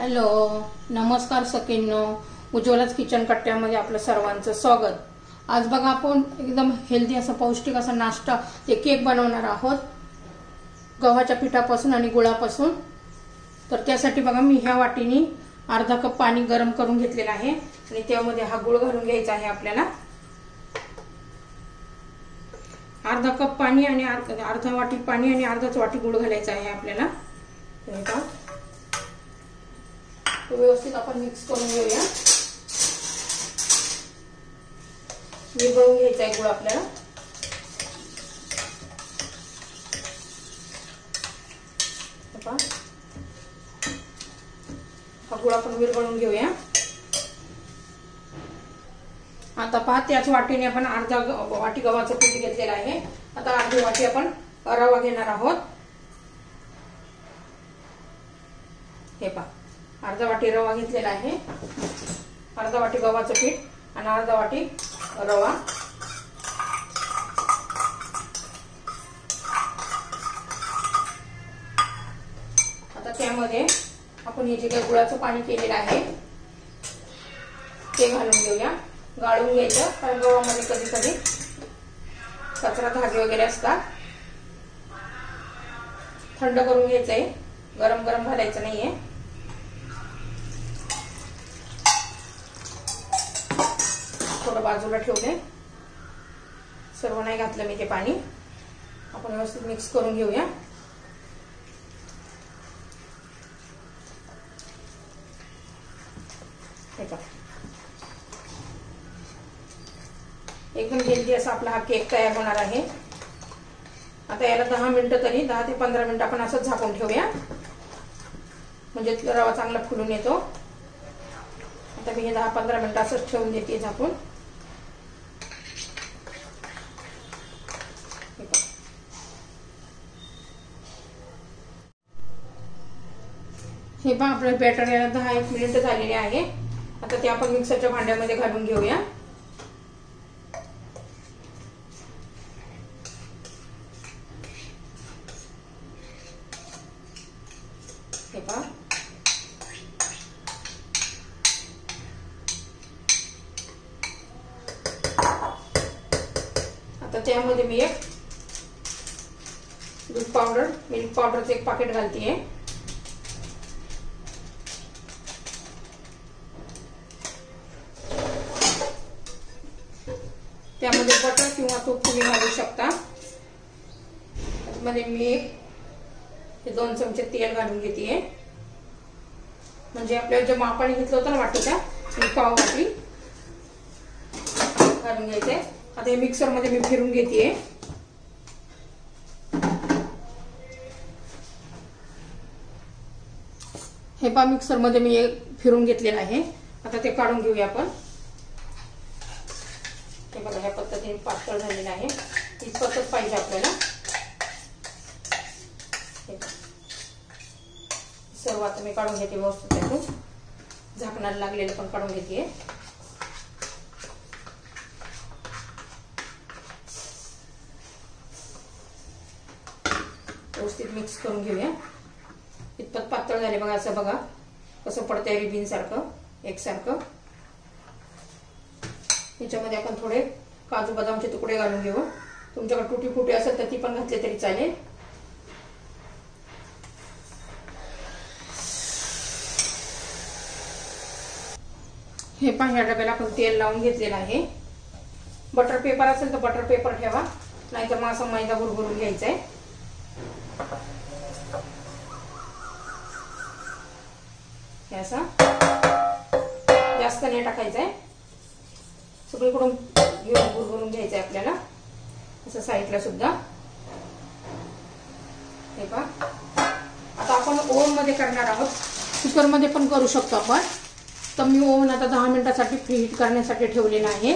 Hello, नमस्कार सखींनो. उज्ज्वलाच kitchen कट्ट्यामध्ये आपलं सर्वांचं स्वागत. आज बघा आपण एकदम हेल्दी असं पौष्टिक असा नाश्ता केक बनवणार आहोत गव्हाच्या पिठापासून आणि गुळापासून. तर त्यासाठी बघा मी ह्या वाटीने अर्धा कप पाणी गरम करून घेतलेलं आहे आणि त्यामध्ये हा गुळ घालून घ्यायचा आहे आपल्याला. अर्धा कप पाणी आणि अर्धा वाटी पाणी आणि अर्धाच वाटी गुळ घालायचा आहे आपल्याला. व्यवस्थित आपण मिक्स करून घेऊया. विरघळून घ्यायचा आहे गुळ आपल्याला. हा गुळ आपण विरघळून घेऊया. आता पहा, त्याच वाटीने आपण अर्धा वाटी गव्हाचं पीठ घेतलेलं आहे. आता अर्धी वाटी आपण रवा घेणार आहोत. हे पहा, अर्धा वाटी रवा घेतलेला आहे. अर्धा वाटी गव्हाचं पीठ आणि अर्धा वाटी रवा. आता त्यामध्ये आपण हे जे काही गुळाचं पाणी केलेलं आहे ते घालून घेऊया. गाळून घ्यायचं, कारण गव्हामध्ये कधी कधी कचरा धागे वगैरे असतात. थंड करून घ्यायचंय, गरम गरम घालायचं नाहीये. थोडं बाजूला ठेवले, सर्व नाही घातलं मी ते पाणी. आपण व्यवस्थित मिक्स करून घेऊया. एकदम हेल्दी असा आपला हा केक तयार होणार आहे. आता याला 10 मिनिटं तरी 10 ते 15 मिनिटं आपण असंच झाकून ठेवूया, म्हणजे रवा चांगला फुलून येतो. आता मी हे 10-15 मिनिटं असंच ठेवून देते झाकून. हे पहा, आपलं बॅटर याला 10-1 मिनिट झालेले आहे. आता ते आपण मिक्सरच्या भांड्यामध्ये घालून घेऊया. हे पहा, आता त्यामध्ये मी एक दूध पावडर, मिल्क पावडरचं एक पाकिट घालतीये. त्यामध्ये बटर किंवा तूप तुम्ही घालू शकता. त्यामध्ये मी 2 चमचे तेल घालून घेतेय, म्हणजे आपल्याला जे मापाने घेतलं होतं ना वाटीचा, पाव वाटी घालून घ्यायचंय. आता हे मिक्सर मध्ये मी फिरून घेतेय. हे पहा, मिक्सर मध्ये मी फिरून घेतलेलं आहे. आता ते काढून घेऊया आपण. हे बघा, ह्या पद्धतीने पातळ झालेलं आहे. इतपतच पाहिजे आपल्याला. सर्व आता मी काढून घेते व्यवस्थित. त्यातून झाकणाला लागलेलं पण काढून घेते. व्यवस्थित मिक्स करून घेऊया. इतपत पातळ झाले बघा. असं बघा कसं पडतंय, रिबीन सारखं एकसारखं. याच्यामध्ये आपण थोडे काजू बदामचे तुकडे घालून घेऊ. तुमच्याकडे तुटी फुटी असेल तर ती पण घातले तरी चालेल. हे पहा, ह्या डब्याला आपण तेल लावून घेतलेलं आहे. बटर पेपर असेल तर बटर पेपर ठेवा, नाहीतर मग असं मैदा भुरभुरून घ्यायचा आहे. हे असं जास्त नाही टाकायचं आहे, सगळीकडून घेऊन भुरभुरून घ्यायचं आहे आपल्याला. असं साईडला सुद्धा. हे पहा, आता आपण ओव्हन मध्ये करणार आहोत. कुकर मध्ये पण करू शकतो आपण. तर मी ओव्हन आता 10 मिनिटांसाठी प्रीहीट करण्यासाठी ठेवलेला आहे.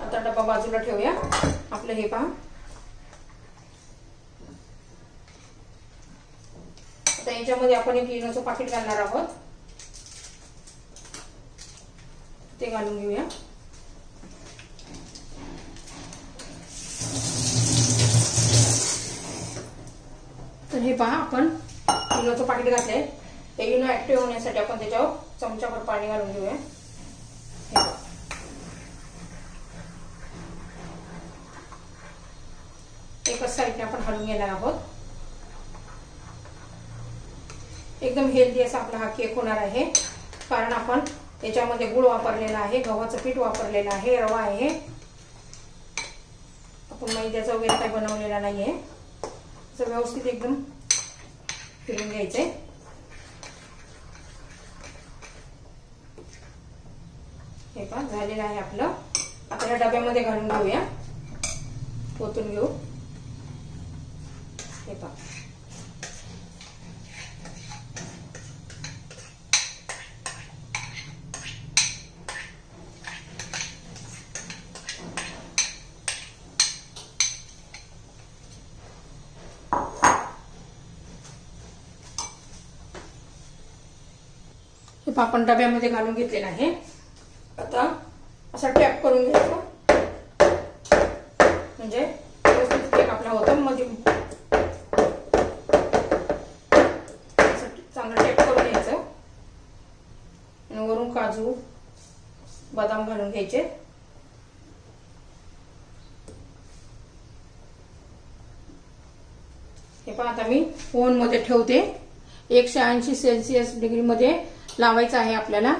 आता डबा बाजूला ठेवूया. आपलं हे पहा, आता याच्यामध्ये आपण एक इनोचं पाकिट घालणार आहोत. ते घालून घेऊया. हे पहा आपण इनोचं पाकिट घातलंय. ते इनो ऍक्टिव्ह होण्यासाठी आपण त्याच्यावर चमचाभर पाणी घालून घेऊया. हे पहा. एकच साईडने आपण हलवून घेणार आहोत. एकदम हेल्दी असा आपला हा केक होणार आहे, कारण आपण याच्यामध्ये गुळ वापरलेला आहे, गव्हाचं पीठ वापरलेलं आहे, रवा आहे, आपण मैद्याचा वगैरे काही बनवलेला नाहीये. असं व्यवस्थित एकदम फिरून घ्यायचंय. हे पहा झालेलं आहे आपलं. आता या डब्यामध्ये घालून घेऊया, ओतून घेऊ. हे पहा. हे पहा आपण डब्यामध्ये घालून घेतलेलं आहे. आता असा टॅप करून घ्यायचा, म्हणजे व्यवस्थित केक आपला होता. मध्ये चांगलं टॅप करून घ्यायचं आणि वरून काजू बदाम घालून घ्यायचे. हे पहा आता मी ओव्हन मध्ये ठेवते. 180 सेल्सिअस डिग्री मध्ये लावायचं आहे आपल्याला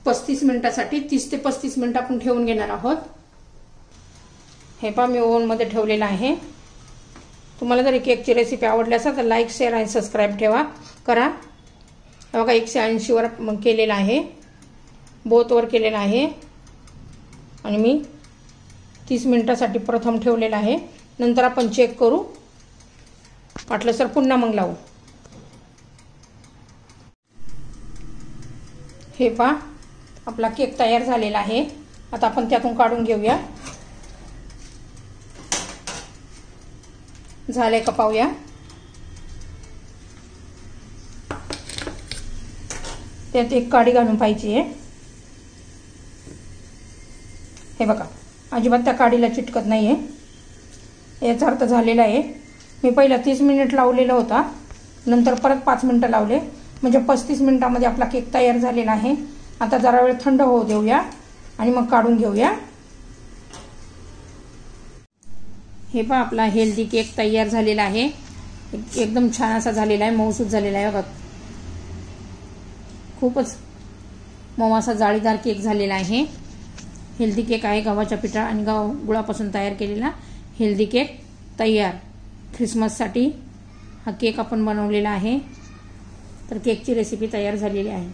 35 मिनिटासाठी. 30 ते 35 मिनिट आपण ठेवून घेणार आहोत. हे पहा मी ओव्हन मध्ये ठेवलेलं आहे. तुम्हाला जर केकची रेसिपी आवडली असेल तर लाईक, शेअर आणि सबस्क्राईब करा. बघा 180 वर केलेलं आहे, बोथवर केलेलं आहे आणि मी 30 मिनिटासाठी प्रथम ठेवलेलं आहे. नंतर आपण चेक करू, वाटलं सर पुन्हा मग लावू. हे पहा आपला केक तयार झालेला आहे. आता आपण त्यातून काढून घेऊया. झाले का पाहूया. त्यात एक काडी घालून पाहिजे. हे बघा अजिबात त्या काडीला चिटकत नाहीये. याचा अर्थ झालेला आहे. मी पहिला 30 मिनिट लावलेला होता, नंतर परत 5 मिनिटं लावले, म्हणजे 35 मिनिटांमध्ये आपला केक तयार झालेला आहे. आता जरा वेळ थंड होऊ देऊया आणि मग काढून घेऊया. हे पहा आपला हेल्दी केक तयार झालेला आहे. एकदम छान असा झालेला आहे, मऊसूत झालेला आहे. बघा खूपच मऊ असा जाळीदार केक झालेला आहे. हेल्दी केक आहे, गव्हाच्या पिठा आणि गुळापासून तयार केलेला हेल्दी केक तयार. ख्रिसमससाठी हा केक आपण बनवलेला आहे. तर केकची रेसिपी तयार झालेली आहे.